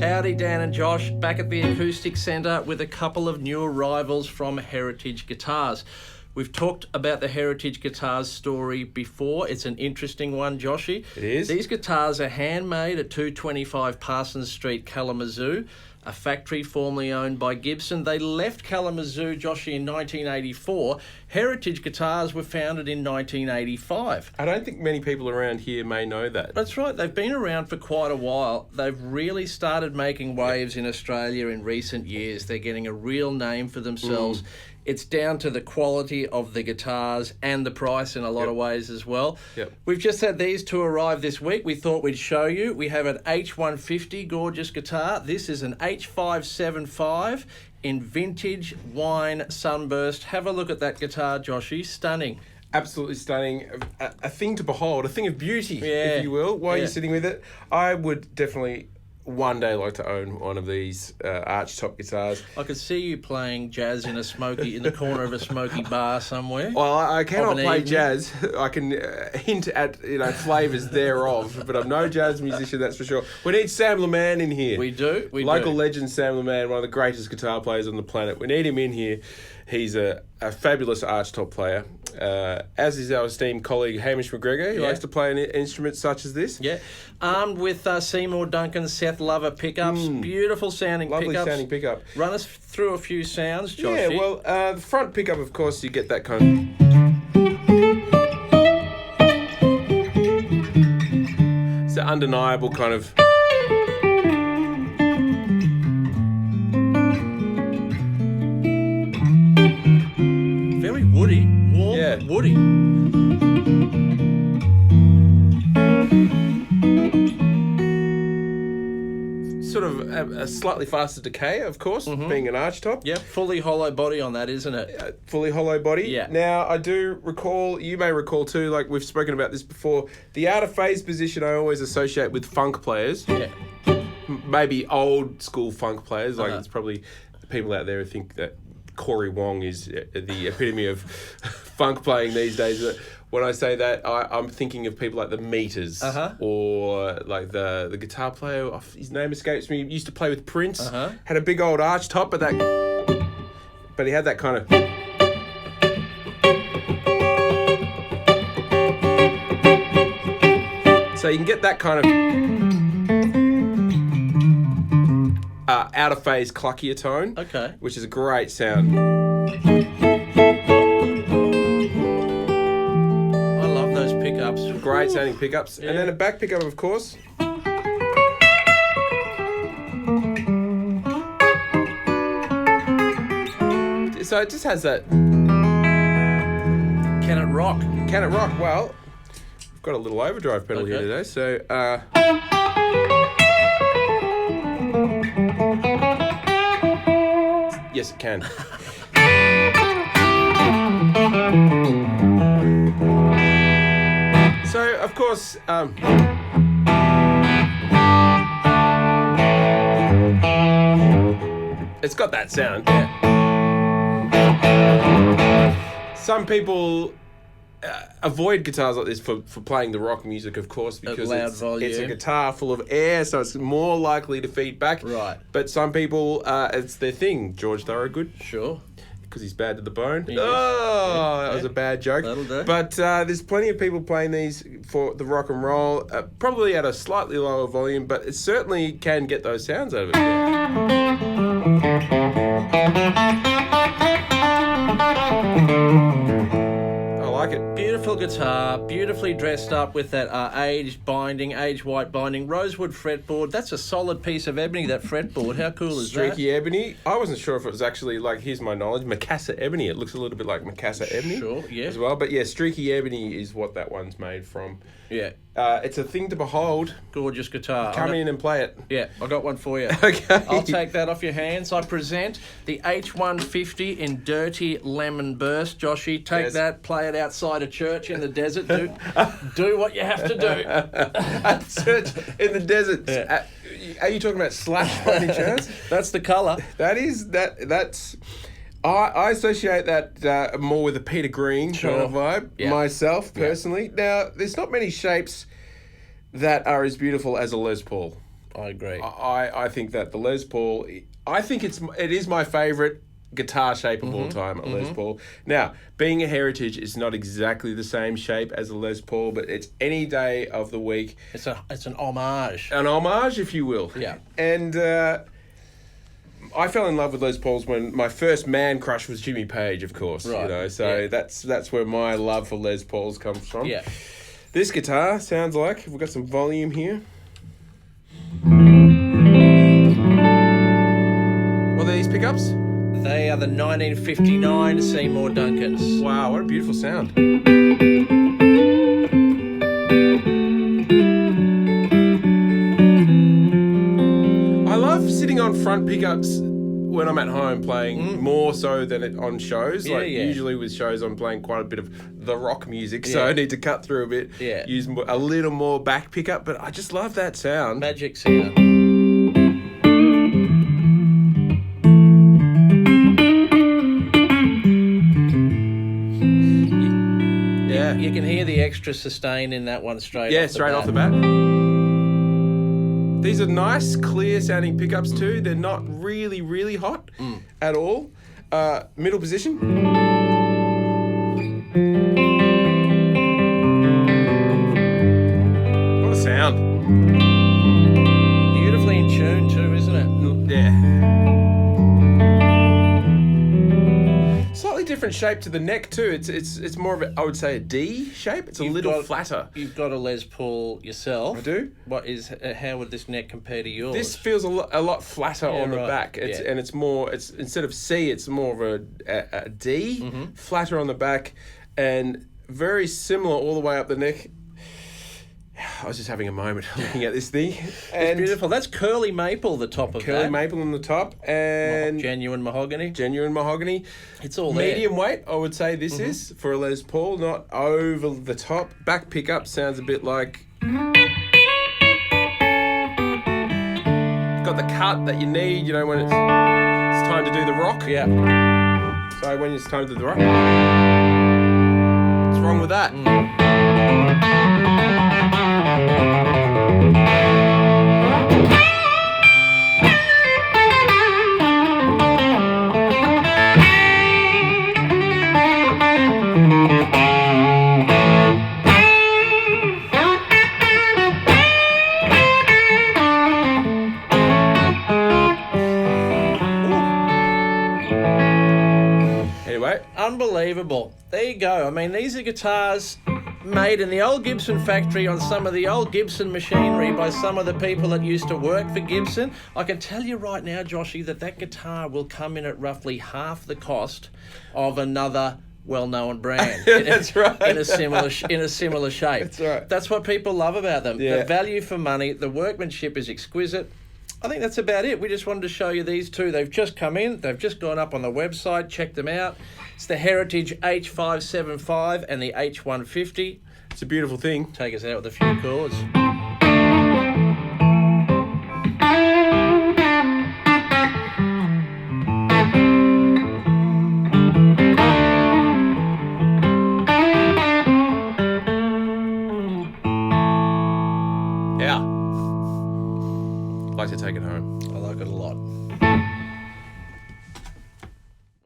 Howdy, Dan and Josh, back at the Acoustic Centre with a couple of new arrivals from Heritage Guitars. We've talked about the Heritage Guitars story before. It's an interesting one, Joshy. It is. These guitars are handmade at 225 Parsons Street, Kalamazoo, a factory formerly owned by Gibson. They left Kalamazoo, Joshy, in 1984. Heritage Guitars were founded in 1985. I don't think many people around here may know that. That's right. They've been around for quite a while. They've really started making waves in Australia in recent years. They're getting a real name for themselves. It's down to the quality of the guitars and the price in a lot of ways as well. We've just had these two arrive this week. We thought we'd show you. We have an H-150 gorgeous guitar. This is an H-575 in vintage wine sunburst. Have a look at that guitar, Joshy. Stunning. Absolutely stunning. A thing to behold, a thing of beauty, if you will, while you're sitting with it. I would definitely one day like to own one of these arch-top guitars. I could see you playing jazz in the corner of a smoky bar somewhere. Well, I cannot play jazz. I can hint at flavours thereof, but I'm no jazz musician, that's for sure. We need Sam LeMan in here. We do. Local legend Sam LeMan, one of the greatest guitar players on the planet. We need him in here. He's a fabulous arch-top player, as is our esteemed colleague Hamish McGregor, who likes to play an instrument such as this. Yeah. Armed with Seymour Duncan's Seth Lover pickups. Beautiful sounding pickups. Lovely sounding pickup. Run us through a few sounds, Josh. Yeah, well, the front pickup, of course, you get that kind of... It's an undeniable kind of... Very woody. Warm, woody. Sort of a slightly faster decay, of course, being an arch top. Yep, fully hollow body on that, isn't it? Fully hollow body. Yeah. Now, I do recall, you may recall too, like we've spoken about this before, the out of phase position I always associate with funk players. Yeah. Maybe old school funk players. Like it's probably people out there who think that Corey Wong is the epitome of funk playing these days. But when I say that, I'm thinking of people like the Meters or like the guitar player. His name escapes me. He used to play with Prince. Had a big old arch top, but he had that kind of. So you can get that kind of out of phase cluckier tone. Okay. Which is a great sound. I love those pickups. Great sounding pickups. Yeah. And then a back pickup, of course. So it just has that. Can it rock? Can it rock? Well, we've got a little overdrive pedal here today, so. Yes, it can. So, of course, it's got that sound. Some people avoid guitars like this for playing the rock music, of course, because it's a guitar full of air, so it's more likely to feed back. Right. But some people, it's their thing. George Thorogood. Sure. Because he's bad to the bone. That was a bad joke. That'll do. But there's plenty of people playing these for the rock and roll, probably at a slightly lower volume, but it certainly can get those sounds out of it. I like it. Beautiful guitar, beautifully dressed up with that aged white binding, rosewood fretboard. That's a solid piece of ebony, that fretboard. How cool is that? Streaky ebony. I wasn't sure if it was actually, like, here's my knowledge, Macassar ebony. It looks a little bit like Macassar ebony. Sure, yeah. As well. But yeah, streaky ebony is what that one's made from. Yeah. It's a thing to behold. Gorgeous guitar. Come in and play it. Yeah, I got one for you. Okay. I'll take that off your hands. I present the H-150 in dirty lemon burst. Joshy, take that, play it outside a church in the desert. Do what you have to do. Church in the desert. Yeah. Are you talking about Slash by any chance? That's the colour. That's... I associate that more with a Peter Green kind of vibe, myself, personally. Now, there's not many shapes that are as beautiful as a Les Paul. I agree. I think that the Les Paul, I think it is my favourite guitar shape of all time, a Les Paul. Now, being a heritage, it's not exactly the same shape as a Les Paul, but it's any day of the week. It's an homage. An homage, if you will. Yeah. And I fell in love with Les Pauls when my first man crush was Jimmy Page, of course. Right. You know, so that's where my love for Les Pauls comes from. Yeah. This guitar sounds like we've got some volume here. What are these pickups? They are the 1959 Seymour Duncans. Wow, what a beautiful sound. I love sitting on front pickups when I'm at home playing, more so than on shows. Usually with shows I'm playing quite a bit of the rock music, so I need to cut through a bit, use a little more back pickup, but I just love that sound. Magic sound. You can hear the extra sustain in that one straight off the bat. These are nice, clear sounding pickups too. They're not really, really hot at all. Middle position. What a sound. Beautifully in tune too, isn't it? Yeah. Slightly different shape to the neck too. It's more of a, I would say, a D shape. It's a little flatter. You've got a Les Paul yourself. I do. How would this neck compare to yours? This feels a lot flatter on the back. And it's more. It's instead of C, it's more of a D, flatter on the back, and very similar all the way up the neck. I was just having a moment looking at this thing. It's beautiful. That's curly maple, the top of curly maple on the top, and genuine mahogany. It's all medium weight, I would say this is for a Les Paul, not over the top. Back pickup sounds a bit like got the cut that you need, you know, when it's time to do the rock. Yeah. So when it's time to do the rock, what's wrong with that? Unbelievable. There you go. I mean, these are guitars made in the old Gibson factory on some of the old Gibson machinery by some of the people that used to work for Gibson. I can tell you right now, Joshy, that guitar will come in at roughly half the cost of another well-known brand. That's right. In a similar shape. That's right. That's what people love about them. Yeah. The value for money, the workmanship is exquisite. I think that's about it. We just wanted to show you these two. They've just come in. They've just gone up on the website. Check them out. It's the Heritage H-575 and the H-150. It's a beautiful thing. Take us out with a few chords. Yeah. I'd like to take it home. I like it a lot.